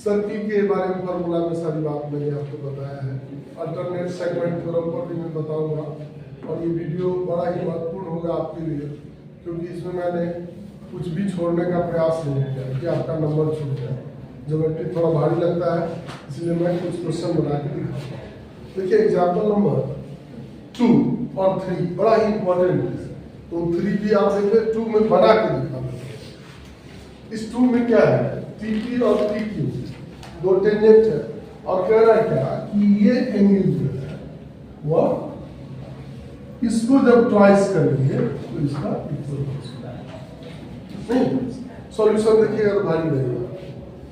Circle के बारे में फॉर्मूला में सारी बात मैंने आपको बताया है। अल्टरनेट सेगमेंट थ्योरम पर भी मैं बताऊंगा और ये वीडियो बड़ा ही महत्वपूर्ण होगा आपके लिए, क्योंकि इसमें मैंने कुछ भी छोड़ने का प्रयास नहीं किया कि आपका नंबर छूट जाए। ज्योमेट्री थोड़ा भारी लगता है, इसलिए मैं कुछ क्वेश्चन बना के दिखाऊंगा। देखिए एग्जाम्पल नंबर 2 और 3 बड़ा ही इंपॉर्टेंट है। तो 3 भी आप देखिए 2 में बना के दिखा। इस 2 में क्या है, TP और TQ दो टेंजेंट है और कह रहा है क्या कि ये एंगल जो है वह इसको जब ट्वाइस करेंगे तो इसका इक्वल हो सकता है। नहीं सॉल्यूशन देखिएगा तो भारी रहेगा,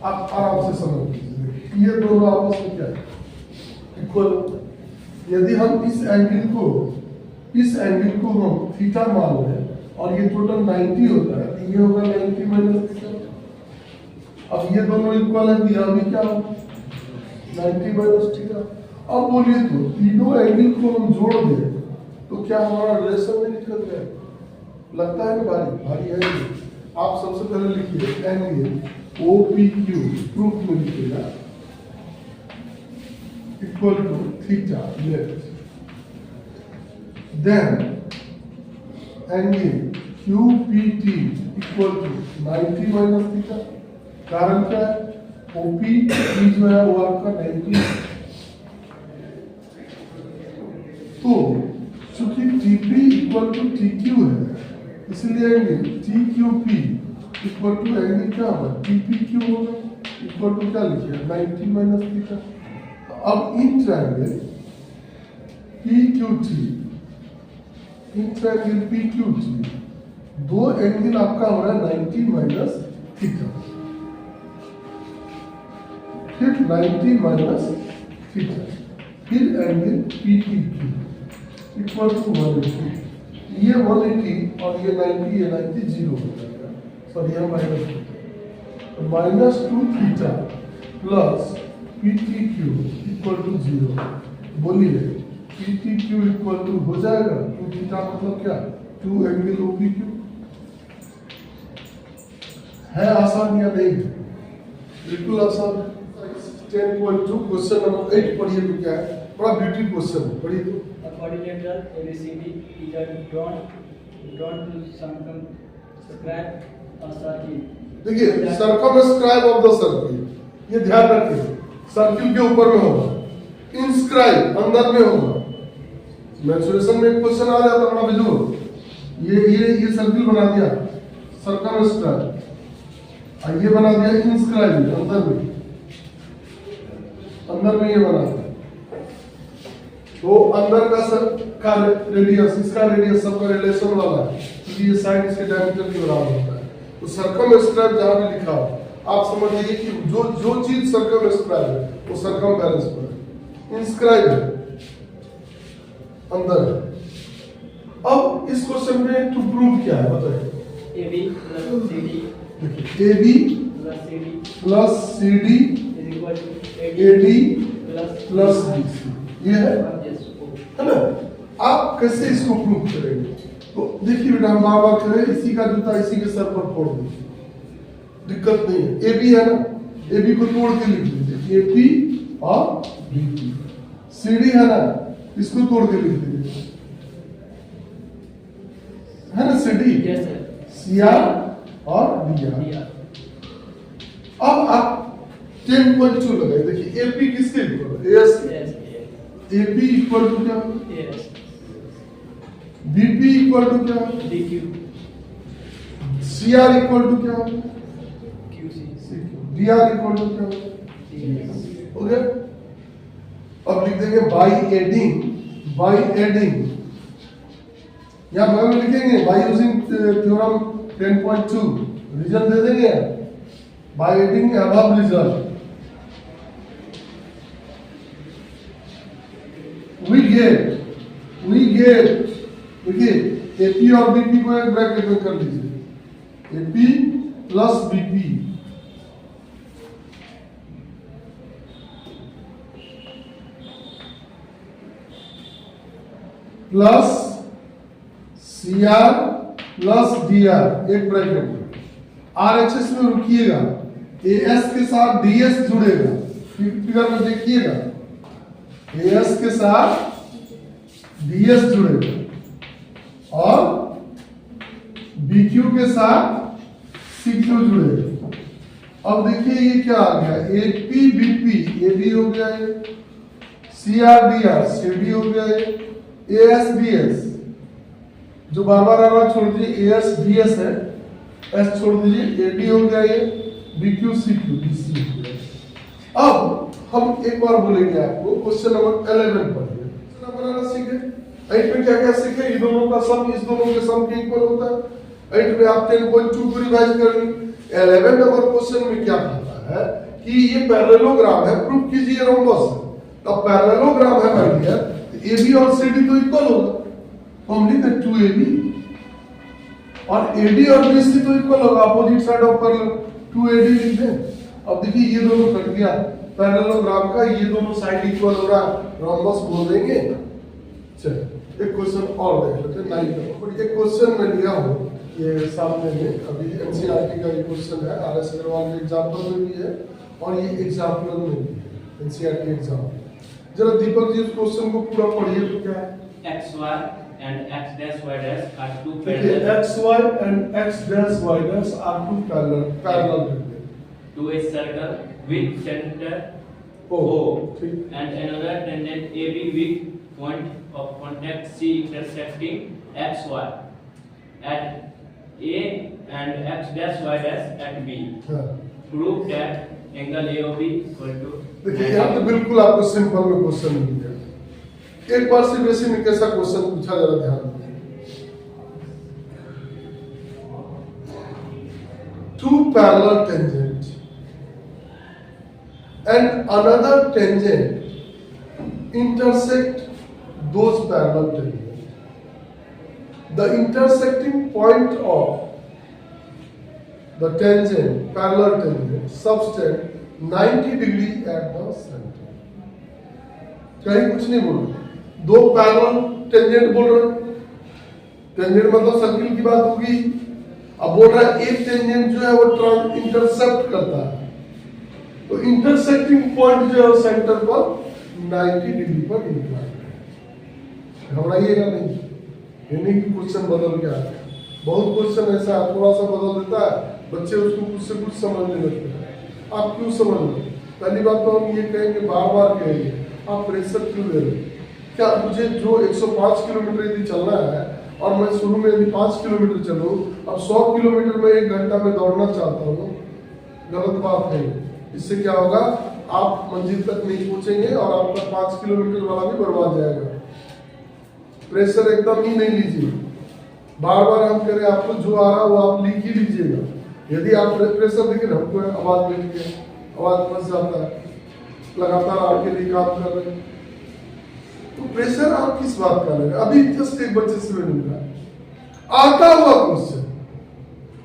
आप आराम से समझ लीजिए। ये दोनों आपस में क्या है, इक्वल। यदि हम इस एंगल को हम थीटा मान लें और ये टोटल 90 होता है, तो ये होगा 90 माइनस थीटा। अब ये दोनों इक्वल है, दिया भी क्या हो 90 माइनस थीटा। अब बोलिए तो तीनों एंगल को हम जोड़ दें तो क्या हमारा रिलेशन में निकल जाए? लगता है ना भारी है। आप सबसे पहले लिखिए एंगल OPQ प्रूफ में लिखिएगा equal to theta left, then angle QPT equal to 90 minus theta. कारण क्या है, OP जो है वो आपका 90। तो चूंकि TP इक्वल टू TQ है, इसलिए angle TQP equal to angle क्या होगा TPQ होगा इक्वल टू क्या लिखिए 90 माइनस थीटा। अब इन ट्रायंगल PQT दो एंगल आपका हो रहा है 90 माइनस थीटा, फिर 90 माइनस थीटा, फिर एंगल PTQ इक्वल टू 180। ये 180 और ये 90 जीरो हो जाएगा, सॉरी यह माइनस तो -2 theta plus PTQ equal to 0। बोलिए PTQ इक्वल टू हो जाएगा 2 थीटा मतलब क्या 2 एंगल OPQ। है आसान या नहीं? बिल्कुल आसान। 10.2 क्वेश्चन नंबर 8 पढ़िए तो क्या है, बड़ा ब्यूटी क्वेश्चन है, पढ़िए तो। Quadrilateral ABCD is drawn to circumscribe a circle. देखिए सर्कमस्क्राइब ऑफ द सर्किल, ये ध्यान रखिए सर्किल के ऊपर में होगा, इंस्क्राइब अंदर में होगा। मेंसुरेशन में एक क्वेश्चन आ जाता बड़ा बिजू, ये सर्किल बना दिया सर्कमस्क्राइब, और ये बना दिया इंस्क्राइब अंदर में ये बना दिया। तो अंदर का रेडियस, इसका रेडियस सबका रिलेशन वाला है, क्योंकि ये साइड इसके डायमीटर के बराबर होता है। तो सर्कमस्क्राइब जहां भी लिखा हो आप समझ लीजिए कि जो चीज सर्कमस्क्राइब है वो सर्कमफेरेंस पर है, इंस्क्राइब है अंदर है। अब इस क्वेश्चन में टू प्रूव क्या है बताइए। AB plus CD AD plus BC, ये है ना। आप कैसे इसको प्रूव करेंगे? तो देखिए बेटा हम बार करें, इसी का जूता इसी के सर पर फोड़ दीजिए, दिक्कत नहीं है। AB है ना, AB को तोड़ के लिख दीजिए AP और BP। CD है ना, इसको तोड़ के लिख दीजिए, है ना CD, CR और DR। अब आप 10.2 लगाइए। देखिए AP किसके इक्वल है, AS। AP इक्वल टू क्या होगा BP इक्वल टू क्या होगा DQ, CR इक्वल टू क्या होगा QC, DR इक्वल टू क्या होगा हो गया। अब लिख देंगे बाई एडिंग, यहां बगल में लिखेंगे बाई यूजिंग थ्योरम 10.2, रिजल्ट दे देंगे by adding above result. we get देखिए AP और BP को एक ब्रैकेट में कर लीजिए, AP plus BP plus CR plus D R एक ब्रैकेट में, आर एच एस में रुकिएगा, ए एस के साथ डी एस जुड़ेगा, फिगर में देखिएगा, ए एस के साथ डी एस जुड़ेगा और बी क्यू के साथ सी क्यू जुड़ेगा। अब देखिए ये क्या आ गया, A P B P A B हो गया है, C R D R C D हो गया है, ए एस बी एस जो बार बार आ रहा छोड़ दीजिए, ए एस डी एस है, एस छोड़ दीजिए, ए डी हो गया ये, B Q C Q D C हो गया। अब हम एक बार बोलेंगे आपको क्वेश्चन नंबर 11 पढ़िए, बनाना सीखे। 8 में क्या क्या सीखे, ये दोनों का सम इस दोनों के सम के इक्वल होता है। 8 में आप 10.2 को रिवाइज करेंगे। 11 नंबर क्वेश्चन में क्या कहता है कि ये पैरेललोग्राम है, प्रूफ कीजिए रोम्बस है। अब पैरेललोग्राम है मान लिया, ए बी और सी डी तो इक्वल होगा, हम लिखते 2AB और AD और BC तो इक्वल होगा, opposite side of parallel 2AD लिख दें। अब देखिए ये दोनों कट गया, पैरेललोग्राम का ये दोनों साइड इक्वल हो रहा है, रोम्बस बोल देंगे। चलिए एक क्वेश्चन और देख लेते हैं 9 नंबर। एक क्वेश्चन में लिया हूं ये सामने में, अभी एनसीईआरटी का ये क्वेश्चन है, आरएस अग्रवाल के एग्जांपल में भी है और ये एग्जाम्पल में भी है, एनसीईआरटी एग्जाम्पल। जरा दीपक जी उस क्वेश्चन को पूरा पढ़िए तो क्या है। XY and X dash Y dash are two देखिए parallel XY and X dash Y dash are two parallel to a circle with center O, O ठीक। and another tangent AB with point of contact C intersecting XY at A and X dash Y dash at B. हाँ। Prove that angle AOB equal to देखिए यहाँ तो बिल्कुल आपको simple में question मिल गया। एक बार से बेसिक में कैसा क्वेश्चन पूछा, जरा ध्यान दीजिए। Two parallel tangent and another tangent intersect those parallel tangents. The intersecting point of the tangent, parallel tangent, subtend 90 degree at the center. कहीं कुछ नहीं बोल रहे, दो पैरेलल टेंजेंट बोल रहे, टेंजेंट मतलब सर्किल की बात होगी। अब बोल रहा है एक टेंजेंट जो है वो इंटरसेप्ट करता है, तो इंटरसेक्टिंग पॉइंट जो है सेंटर पर 90 डिग्री पर इंक्लाइन है। घबराइएगा नहीं, ये नहीं कि क्वेश्चन बदल गया, बहुत क्वेश्चन ऐसा थोड़ा सा बदल देता है, बच्चे उसको कुछ से कुछ समझने लगते हैं। आप क्यों समझ लो, पहली बात तो हम ये कहेंगे, बार बार कहेंगे, आप प्रेशर क्यों ले रहे हैं? क्या मुझे जो 105 किलोमीटर यदि चलना है और मैं शुरू में यदि 5 किलोमीटर चलूं, अब 100 किलोमीटर में 1 घंटा में दौड़ना चाहता हूँ, गलत बात है। इससे क्या होगा, आप मंजिल तक नहीं पहुंचेंगे और आपका 5 किलोमीटर वाला भी बर्बाद जाएगा। प्रेशर एकदम ही नहीं लीजिए, बार बार हम कह रहे हैं आपको जो आ रहा है वो आप लिख ही लीजिएगा। यदि आप प्रेशर देखिए, हमको आवाज बैठ गया, आवाज फंस जाता है, लगातार आपके लिए काम कर रहे हैं, तो प्रेशर आप किस बात का ले रहे हैं? अभी जस्ट एक बच्चे से मिलूंगा, आता हुआ क्वेश्चन,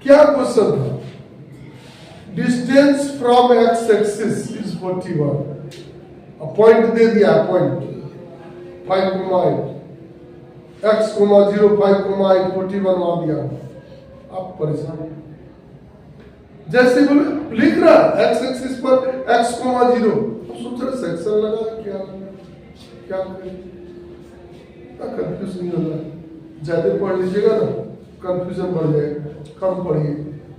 क्या क्वेश्चन था? Distance from x axis is 41, point दे दिया, पॉइंट 5,8 x, 0, 5,8 41 आ दिया, आप परेशान जैसे बोले लिख रहा एक्स एक्सिस पर x, 0, तो सोच रहे सेक्शन लगा क्या क्या कंफ्यूज नहीं होगा। ज्यादा पढ़ लीजिएगा ना कंफ्यूजन बढ़ जाएगा, कम पढ़िए,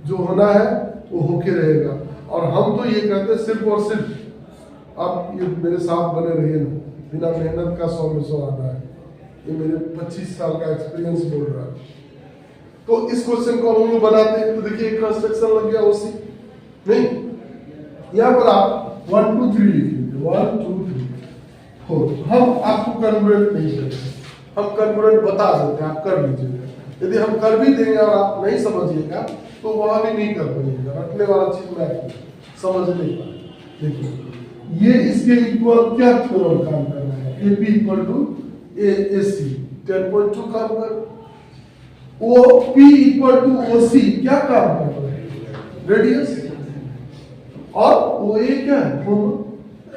जो होना है वो होके रहेगा। और हम तो ये कहते हैं सिर्फ और सिर्फ आप ये मेरे साथ बने रहिए ना, बिना मेहनत का 100 में 100 आना है, ये मेरे 25 साल का एक्सपीरियंस बोल रहा है। तो इस क्वेश्चन को हम लोग बनाते हैं, तो देखिए कंस्ट्रक्शन लग गया ओसी नहीं, यहाँ पर आप 1 2 3 लिखिए, 1 2 3 4। हम आपको कन्वर्ट नहीं करते, हम कन्वर्ट बता देते हैं, आप कर लीजिएगा। यदि हम कर भी देंगे और आप नहीं समझिएगा तो वहां भी नहीं कर पाइएगा, रखने वाला चीज मैं समझ नहीं पाए। देखिए ये इसके इक्वल क्या थ्योरम काम कर रहा है, A P equal to A C 10.2 काम कर, O P equal to O C क्या काम कर रहा है, रेडियस, और ओ ए क्या है,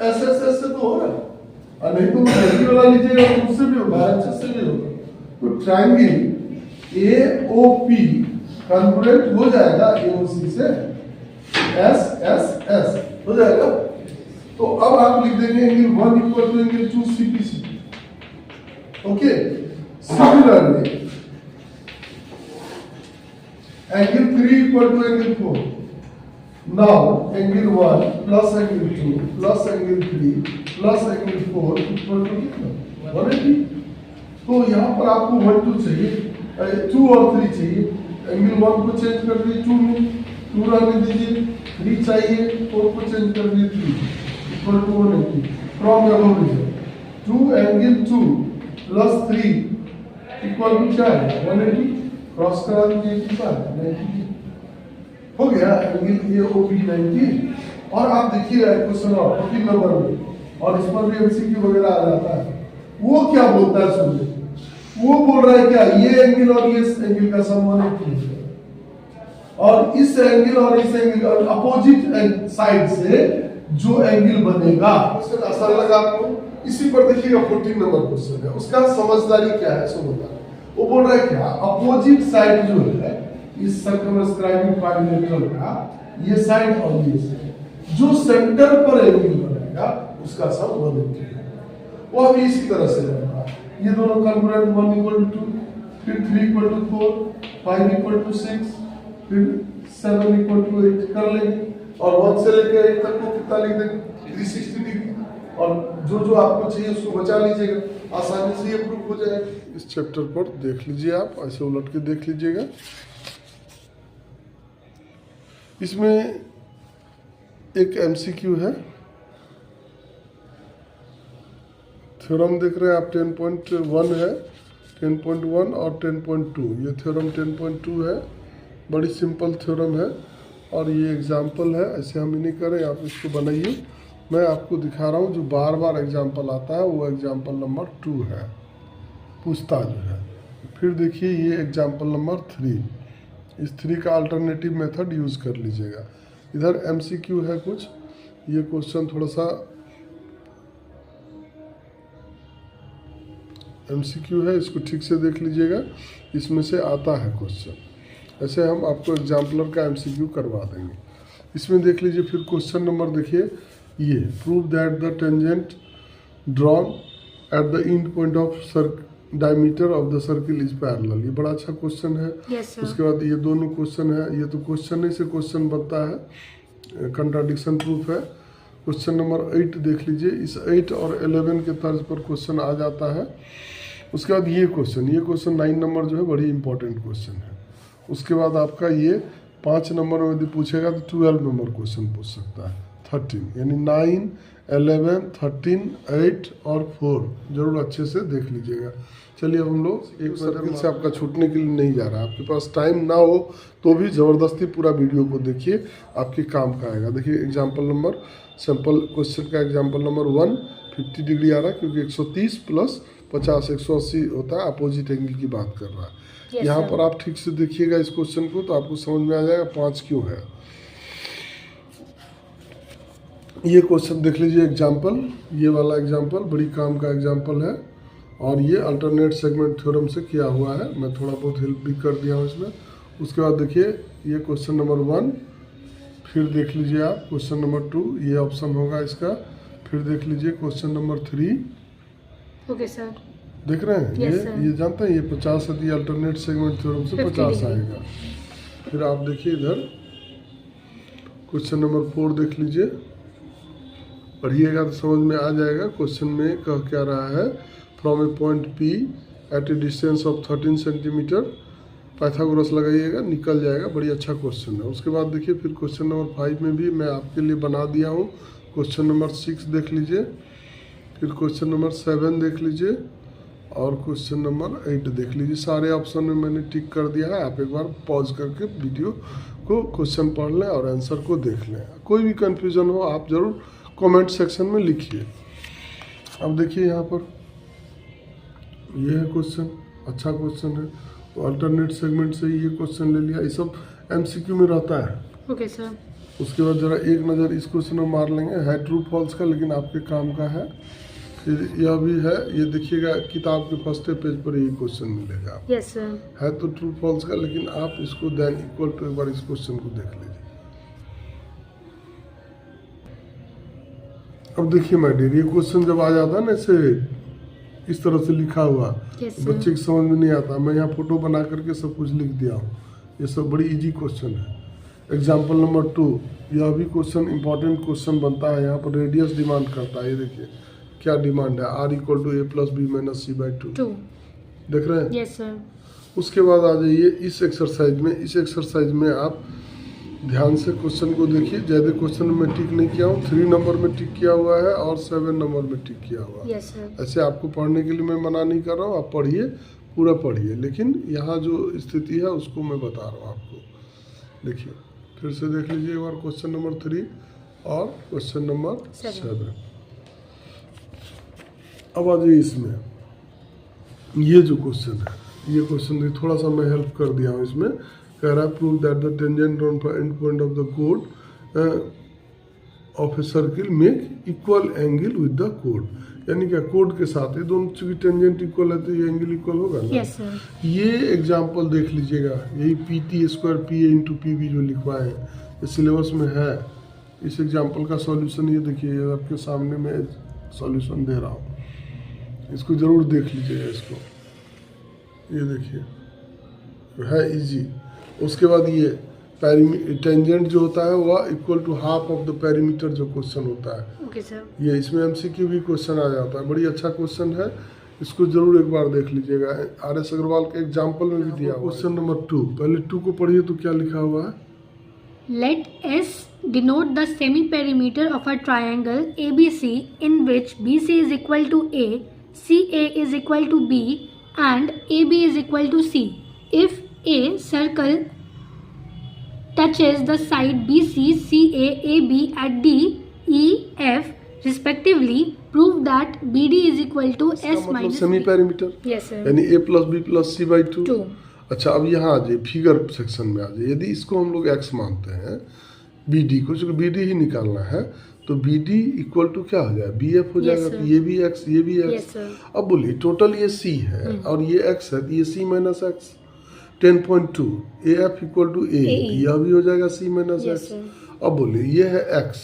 एस एस एस से तो हो रहा है, और नहीं तो वाला लीजिएगा तो उससे भी होगा, एच से भी होगा। तो ट्रायंगल AOP कॉन्ग्रुएंट हो जाएगा AOC से, SSS हो जाएगा। तो अब आप लिख देंगे angle 1 equal to angle 2 CPC। Okay, similarly angle 3 equal to angle 4। Now angle 1 plus angle 2 plus angle 3 plus angle 4 equal to कितना 180। तो यहाँ पर आपको 1 2 चाहिए, 2 और 3 चाहिए। एंगल 1 को चेंज कर दिए 2 में, 2 रहने दीजिए, 3 चाहिए, 4 को चेंज कर दिए 3 equal to 180 from above result. 2 angle 2 plus 3 equal to क्या है 180, क्रॉस करा दीजिए 90 हो गया एंगल AOB 90। और आप देखिएगा क्वेश्चन और 14 नंबर में, और इस पर भी MCQ वगैरह आ जाता है। वो क्या बोलता है सुनिए, वो बोल रहा है क्या ये एंगल और ये एंगल का सम 180 है, और इस एंगल और इस एंगल अपोजिट साइड से जो एंगल बनेगा। क्वेश्चन आसान लगा आपको? इसी पर देखिएगा 14 नंबर क्वेश्चन है, उसका समझदारी क्या है सुनोगा। वो बोल रहा है क्या अपोजिट साइड जो है इस सर्कमस्क्राइबिंग क्वाड्रिलेटरल का, ये साइड और ये साइड जो सेंटर पर एंगल बनेगा उसका सम 180 है। वो अभी इसी तरह से रहेगा, ये दोनों कॉन्ग्रुएंट 1 इक्वल टू 2, फिर 3 इक्वल टू 4, 5 इक्वल टू 6, फिर 7 इक्वल टू 8 कर लेंगे, और 1 से लेकर 8 तक को कितना लिख देंगे 360 डिग्री, और जो जो आपको चाहिए उसको बचा लीजिएगा, आसानी से ये प्रूफ हो जाएगा। इस चैप्टर पर देख लीजिए, आप ऐसे उलट के देख लीजिएगा। इसमें एक MCQ है, थ्योरम देख रहे हैं आप 10.1 है, 10.1 और 10.2। ये थ्योरम 10.2 है, बड़ी सिंपल थ्योरम है, और ये एग्जाम्पल है। ऐसे हम ही नहीं करें, आप इसको बनाइए। मैं आपको दिखा रहा हूँ जो बार बार एग्जाम्पल आता है, वो एग्जाम्पल नंबर 2 है, पूछता जो है। फिर देखिए ये एग्जाम्पल नंबर 3, इस 3 का अल्टरनेटिव मेथड यूज़ कर लीजिएगा। इधर MCQ है कुछ, ये क्वेश्चन थोड़ा सा MCQ है, इसको ठीक से देख लीजिएगा, इसमें से आता है क्वेश्चन। ऐसे हम आपको एग्जाम्पलर का MCQ करवा देंगे। इसमें देख लीजिए, फिर क्वेश्चन नंबर देखिए, ये prove that the tangent drawn at the end point of diameter of the circle is parallel. ये बड़ा अच्छा क्वेश्चन है। उसके बाद ये दोनों क्वेश्चन है, ये तो क्वेश्चन नहीं से क्वेश्चन बनता है, कंट्राडिक्शन प्रूफ है। क्वेश्चन नंबर 8 देख लीजिए, इस 8 और 11 के तर्ज पर क्वेश्चन आ जाता है। उसके बाद ये क्वेश्चन 9 नंबर जो है बड़ी इंपॉर्टेंट क्वेश्चन है। उसके बाद आपका ये 5 नंबर में यदि पूछेगा तो 12 नंबर क्वेश्चन पूछ सकता है, 13, यानी 9, 11, 13, 8 और 4 जरूर अच्छे से देख लीजिएगा। चलिए अब हम लोग एक सर्किल से आपका छूटने के लिए नहीं जा रहा है। आपके पास टाइम ना हो तो भी ज़बरदस्ती पूरा वीडियो को देखिए, आपके काम का आएगा। देखिए एग्जाम्पल नंबर, सिंपल क्वेश्चन का एग्जाम्पल नंबर 1 50 डिग्री आ रहा है, क्योंकि 130 प्लस 50 180 होता है, अपोजिट एंगल की बात कर रहा है। यहाँ पर आप ठीक से देखिएगा इस क्वेश्चन को, तो आपको समझ में आ जाएगा 5 क्यों है। ये क्वेश्चन देख लीजिए एग्जाम्पल, ये वाला एग्जाम्पल बड़ी काम का एग्जाम्पल है, और ये अल्टरनेट सेगमेंट थ्योरम से किया हुआ है। मैं थोड़ा बहुत हेल्प भी कर दिया हूँ इसमें। उसके बाद देखिए ये क्वेश्चन नंबर 1, फिर देख लीजिए आप क्वेश्चन नंबर 2, ये ऑप्शन होगा इसका। फिर देख लीजिए क्वेश्चन नंबर 3। ओके सर, देख रहे हैं? yes, ये जानते हैं, ये 50 यदि अल्टरनेट सेगमेंट थ्योरम से 50 आएगा। फिर आप देखिए इधर क्वेश्चन नंबर 4 देख लीजिए, पढ़िएगा तो समझ में आ जाएगा। क्वेश्चन में कह क्या रहा है, from a point P at a distance of 13 centimetre, Pythagoras लगाइएगा, निकल जाएगा। बड़ी अच्छा क्वेश्चन है। उसके बाद देखिए फिर क्वेश्चन नंबर 5 में भी मैं आपके लिए बना दिया हूँ। क्वेश्चन नंबर 6 देख लीजिए, फिर क्वेश्चन नंबर 7 देख लीजिए, और क्वेश्चन नंबर 8 देख लीजिए। सारे ऑप्शन में मैंने टिक कर दिया है। आप एक बार पॉज करके वीडियो को क्वेश्चन पढ़ लें और आंसर को देख लें। कोई भी कन्फ्यूजन हो आप ज़रूर कमेंट सेक्शन में लिखिए। अब देखिए यहाँ पर ये है क्वेश्चन, अच्छा क्वेश्चन है। तो अल्टरनेट सेगमेंट से ये क्वेश्चन ले लिया, ये सब MCQ में रहता है। Okay sir. उसके बाद ज़रा एक नज़र इस क्वेश्चन में मार लेंगे, है ट्रू फॉल्स का, लेकिन आपके काम का है। फिर यह भी है, ये देखिएगा किताब के फर्स्ट पेज पर ये क्वेश्चन मिलेगा आपको। Yes sir. है तो ट्रू फॉल्स का, लेकिन आप इसको देन इक्वल टू एक बार इस क्वेश्चन को देख लीजिए। अब देखिए माय डियर, ये क्वेश्चन जब आ जाता है ना ऐसे इस तरह से लिखा हुआ, Yes, sir. बच्चे की समझ में नहीं आता। मैं यहाँ फोटो बना करके सब कुछ लिख दिया हूँ। ये सब बड़ी इजी क्वेश्चन है। एग्जाम्पल नंबर 2, यह भी क्वेश्चन इंपॉर्टेंट क्वेश्चन बनता है। यहाँ पर रेडियस डिमांड करता है। ये देखिए क्या डिमांड है, r equal to a plus B minus C by 2। 2। देख रहे हैं? Yes sir. उसके बाद आ जाइए इस एक्सरसाइज में। इस एक्सरसाइज में आप ध्यान से क्वेश्चन को देखिए। ज़्यादा क्वेश्चन में टिक नहीं किया हूँ, 3 नंबर में टिक किया हुआ है और 7 नंबर में टिक किया हुआ है। Yes sir. ऐसे आपको पढ़ने के लिए मैं मना नहीं कर रहा हूँ, आप पढ़िए, पूरा पढ़िए, लेकिन यहाँ जो स्थिति है उसको मैं बता रहा हूँ आपको। देखिए फिर से देख लीजिए एक बार क्वेश्चन नंबर 3 और क्वेश्चन नंबर 7। अब आ जाइए इसमें, ये जो क्वेश्चन है, ये क्वेश्चन थोड़ा सा मैं हेल्प कर दिया हूँ इसमें। कह रहा है prove that the tangent on and point of the code of a circle make equal angle with the code. यानी क्या, कोड के साथ ये दोनों चूंकि टेंजेंट इक्वल है तो ये एंगल इक्वल होगा ना। Yes sir. ये एग्जाम्पल देख लीजिएगा, यही PT square PA into PB जो लिखवा है, ये सिलेबस में है। इस एग्जाम्पल का सॉल्यूशन ये देखिए, ये आपके सामने मैं सॉल्यूशन दे रहा हूँ, इसको ज़रूर देख लीजिएगा। इसको ये देखिए है इजी। उसके बाद ये टेंजेंट जो होता है वह equal to half of the perimeter जो क्वेश्चन होता है। Okay sir. ये इसमें MCQ भी क्वेश्चन आ जाता है। बड़ी अच्छा क्वेश्चन है, इसको जरूर एक बार देख लीजिएगा। RS अग्रवाल के एग्जाम्पल में भी दिया हुआ। क्वेश्चन नंबर 2, पहले 2 को पढ़िए तो क्या लिखा हुआ है। Let S denote the semi-perimeter of a triangle ABC in which BC is equal to A, CA is equal to B and AB is equal to C. If a circle touches the side BC, CA, AB at D, E, F respectively, prove that BD is equal to S minus semi B. Perimeter, Yes sir. यानी A plus B plus C by 2। 2. अच्छा, अब यहाँ आ जाइए figure section में आ जाइए। यदि इसको हम लोग x मानते हैं, BD को, चूँकि BD ही निकालना है, तो BD इक्वल टू क्या हो जाएगा, BF हो जाएगा। sir. तो ये भी x, ये भी x। Yes sir. अब बोलिए टोटल ये C है और ये x है, तो ये C minus X 10.2 AF equal to A, यह भी हो जाएगा C minus Yes, X. sir. अब बोलिए ये है x,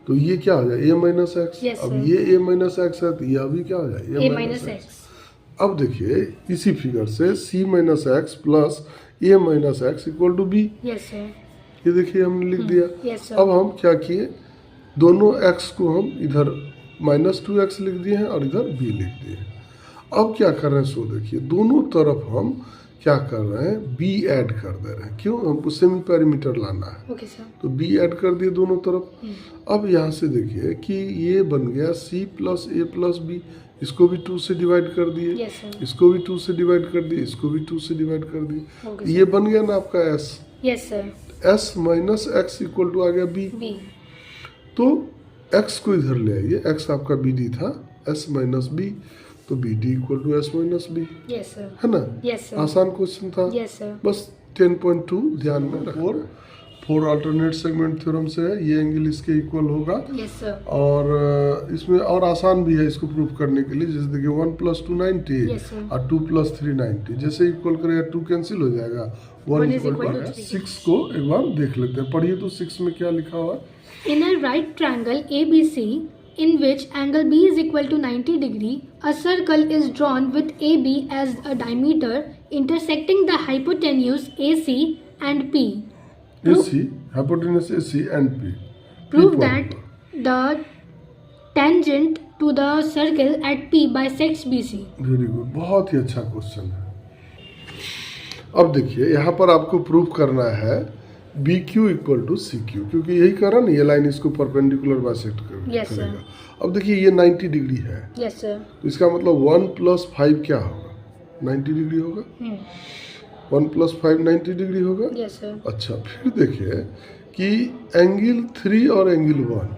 तो ये क्या हो जाएगा A माइनस एक्स। Yes, अब sir. ये A माइनस एक्स है, तो यह भी क्या हो जाएगा A minus X. अब देखिए इसी फिगर से C minus X plus A minus x equal to B, Yes sir. ये देखिए हमने लिख दिया। Yes sir. अब हम क्या किए, दोनों x को हम इधर -2x लिख दिए हैं और इधर b लिख दिए हैं। अब क्या कर रहे हैं, सो देखिए दोनों तरफ हम क्या कर रहे हैं, b ऐड कर दे रहे हैं। क्यों, हमको सेमी पेरीमीटर लाना है, Okay sir. तो b ऐड कर दिए दोनों तरफ। अब यहाँ से देखिए कि ये बन गया c plus a plus b, इसको भी 2 से डिवाइड कर दिए, Yes sir. इसको भी 2 से डिवाइड कर दिए, इसको भी 2 से डिवाइड कर दिए। Okay, ये बन गया ना आपका s। Yes sir. s minus x equal to आ गया b। B. तो x को इधर ले आइए, x आपका BD था, s माइनस बी, तो BD equal to s minus B, Yes sir. है ना। Yes sir. आसान क्वेश्चन था। Yes sir. बस 10.2 ध्यान में रखो। 4 अल्टरनेट सेगमेंट थ्योरम से है, ये एंगल इसके इक्वल होगा। Yes sir. और इसमें और आसान भी है इसको प्रूव करने के लिए। जैसे देखिए 1 + 2 90 Yes, sir. और 2 + 3 90, जैसे इक्वल करेगा 2 कैंसिल हो जाएगा, 1 is equal to 3. 6 को एक बार देख लेते हैं। पढ़िए तो 6 में क्या लिखा हुआ है। In a right triangle ABC, in which angle B is equal to 90 degree, a circle is drawn with AB as a diameter intersecting the hypotenuse AC and P. AC, hypotenuse AC and P. Prove that the tangent to the circle at P bisects BC. Very good, बहुत ही अच्छा question है। अब देखिए यहाँ पर आपको prove करना है BQ इक्वल टू CQ, क्योंकि यही करा ना, ये लाइन इसको परपेंडिकुलर बाइसेक्ट Yes, sir. करेगा। अब देखिए ये 90 डिग्री है, Yes sir. तो इसका मतलब 1 + 5 क्या होगा, 90 डिग्री होगा। 1 + 5 90 डिग्री होगा। Yes sir. अच्छा, फिर देखिए कि एंगल 3 और एंगल 1,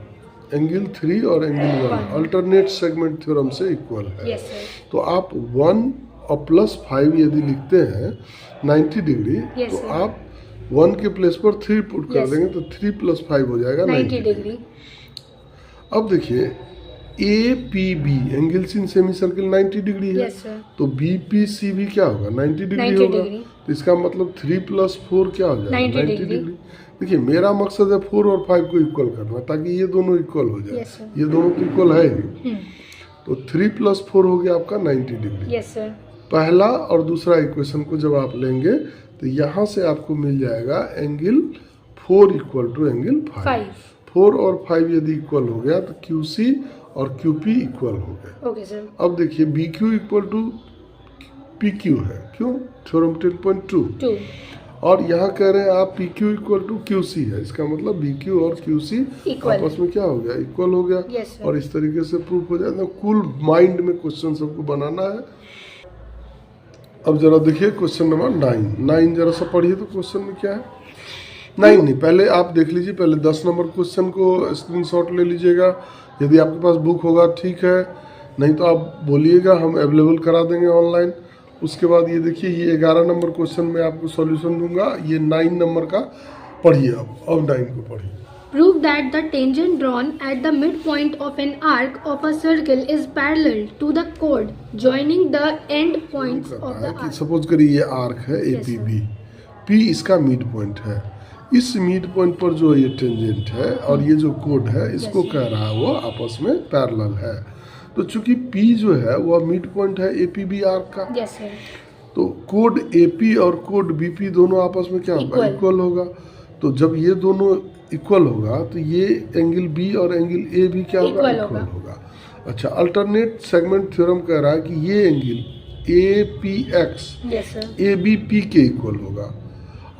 एंगल 3 और एंगल 1 अल्टरनेट सेगमेंट थ्योरम से इक्वल है। Yes sir. तो आप 1 और +5 यदि लिखते हैं 90 डिग्री, Yes, तो sir. आप 1 के प्लेस पर 3 पुट कर Yes. देंगे, तो 3 + 5 हो जाएगा 90 degree. अब देखिए APB angle in semi circle 90 degree है। Yes, sir. तो BPCB क्या होगा 90 डिग्री 90 होगा। डिग्री। तो इसका मतलब 3 + 4 क्या हो जाएगा 90 90 डिग्री। देखिए मेरा मकसद है 4 और 5 को इक्वल करना ताकि ये दोनों इक्वल हो जाए। Yes, sir. ये दोनों तो इक्वल है ही। तो 3 + 4 हो गया आपका 90 डिग्री। Yes, sir. पहला और दूसरा इक्वेशन को जब आप लेंगे तो यहाँ से आपको मिल जाएगा एंगल 4 = एंगल 5। 5. 4 और 5 यदि इक्वल हो गया तो QC और QP इक्वल हो गए। Okay, sir. अब देखिए BQ = PQ है, क्यों? थ्योरम 10.2। 2. और यहाँ कह रहे हैं आप PQ = QC है, इसका मतलब BQ और QC Equal. आपस में क्या हो गया इक्वल हो गया। Yes, sir. और इस तरीके से प्रूफ हो जाता है। कूल माइंड में क्वेश्चन सबको बनाना है। अब जरा देखिए क्वेश्चन नंबर 9 जरा सा पढ़िए तो क्वेश्चन में क्या है। 9 नहीं, पहले आप देख लीजिए, पहले 10 नंबर क्वेश्चन को स्क्रीनशॉट ले लीजिएगा। यदि आपके पास बुक होगा ठीक है, नहीं तो आप बोलिएगा, हम अवेलेबल करा देंगे ऑनलाइन। उसके बाद ये देखिए, ये 11 नंबर क्वेश्चन में आपको सॉल्यूशन दूंगा। ये 9 नंबर का पढ़िए। अब 9 को पढ़िए। Prove that the tangent drawn at the midpoint of an arc of a circle is parallel to the chord joining the end points of the arc. Suppose करिए ये आर्क है Yes, sir. APB, P इसका mid point है। इस mid point पर जो ये tangent है और ये जो कोड है, इसको Yes, कह रहा है वो आपस में पैरेलल है। तो चूंकि P जो है वो मिड पॉइंट है APB आर्क का, Yes, sir. तो कोड AP और कोड BP दोनों आपस में क्या होगा Equal. इक्वल होगा। तो जब ये दोनों इक्वल होगा तो ये एंगल B और एंगल A भी क्या होगा Equal इक्वल होगा। होगा। अच्छा, अल्टरनेट सेगमेंट थ्योरम कह रहा है कि ये angle APX Yes, sir. ABP के इक्वल होगा,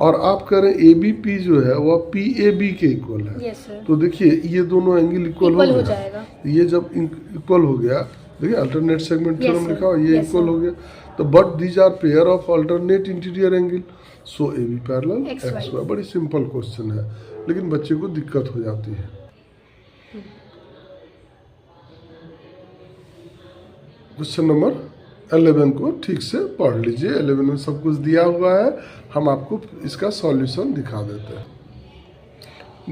और आप कह रहे हैं ABP जो है वह PAB के इक्वल है। Yes, sir. तो देखिए ये दोनों एंगल इक्वल Equal हो हो गया। जाएगा। ये जब इक्वल हो गया, देखिए alternate segment Yes, theorem sir. लिखा हो, ये Yes, इक्वल sir. हो गया। तो but these are pair of alternate interior angle, so AB parallel XY. XY। बड़ी सिंपल क्वेश्चन है, लेकिन बच्चे को दिक्कत हो जाती है। क्वेश्चन नंबर 11 को ठीक से पढ़ लीजिए। 11 में सब कुछ दिया हुआ है, हम आपको इसका सॉल्यूशन दिखा देते हैं।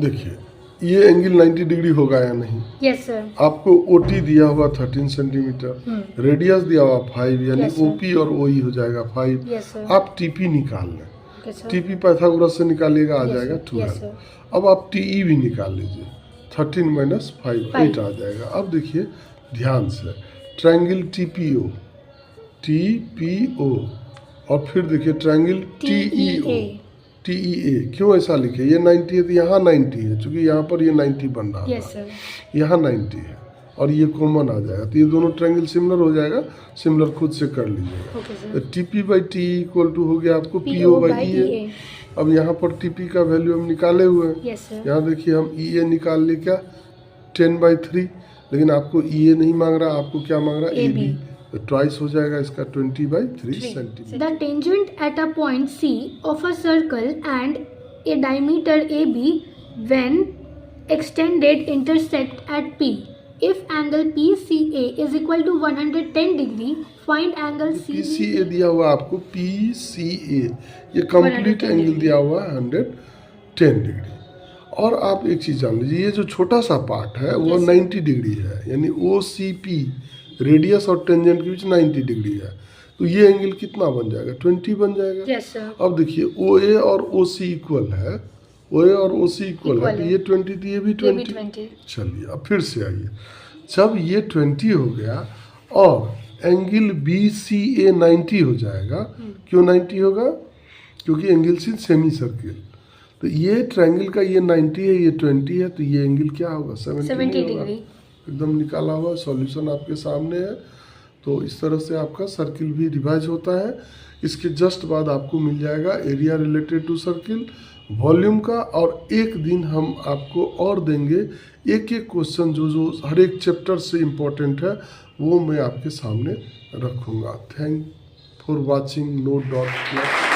देखिए ये एंगल 90 डिग्री होगा या नहीं। Yes, sir. आपको OT दिया हुआ 13 सेंटीमीटर, रेडियस दिया हुआ 5, यानी Yes, sir. OP और OE हो जाएगा 5। Yes, sir. आप TP निकाल लें, Okay, sir. TP पाइथागोरस से निकालिएगा, आ Yes, जाएगा sir. 12। Yes, sir. अब आप TE भी निकाल लीजिए, 13 - 5 8 आ जाएगा। अब देखिए ध्यान से, ट्रायंगल TPO और फिर देखिए ट्रायंगल TEA। क्यों ऐसा लिखे? ये 90 है तो यहाँ 90 है, क्योंकि यहाँ पर ये 90 बन रहा Yes, है, sir. यहाँ 90 है और ये कॉमन आ जाएगा, तो ये दोनों ट्रायंगल सिमिलर हो जाएगा। सिमिलर खुद से कर लीजिएगा। Okay, sir. तो TP/TE = हो गया आपको PO/EA। अब यहाँ पर TP का वैल्यू हम निकाले हुए हैं। Yes, sir. यहाँ देखिए हम EA निकाल लिए, क्या 10/3, लेकिन आपको EA नहीं मांग रहा, आपको क्या मांग रहा है AB। तो ट्वाइस हो जाएगा इसका 20/3 centimetre. The tangent at a point C of a circle and a diameter AB when extended intersect at P. If angle PCA is equal to 110 degree, find angle PCA CBA. दिया हुआ आपको, PCA ये complete 110 angle degree. दिया हुआ है 110 degree. और आप एक चीज जान लीजिए, ये जो छोटा सा पार्ट है वो Yes, 90 डिग्री है, यानी OCP रेडियस और टेंजेंट के बीच 90 डिग्री है। तो ये एंगल कितना बन जाएगा 20 बन जाएगा। Yes, sir. अब देखिए OA और OC इक्वल है, OA और OC इक्वल है, Equal तो है। ये 20 तो ये भी 20। 20. चलिए अब फिर से आइए, जब ये 20 हो गया और एंगल BCA 90 हो जाएगा। क्यों 90 होगा? क्योंकि एंगल इन सेमी सर्किल। तो ये ट्रायंगल का ये 90 है, ये 20 है, तो ये एंगल क्या होगा 70 डिग्री। एकदम निकाला हुआ सॉल्यूशन आपके सामने है। तो इस तरह से आपका सर्किल भी रिवाइज होता है। इसके जस्ट बाद आपको मिल जाएगा area related to circle, volume का, और एक दिन हम आपको और देंगे एक एक क्वेश्चन जो हर एक चैप्टर से इम्पोर्टेंट है, वो मैं आपके सामने रखूँगा। Thank for watching नोट.क्लास।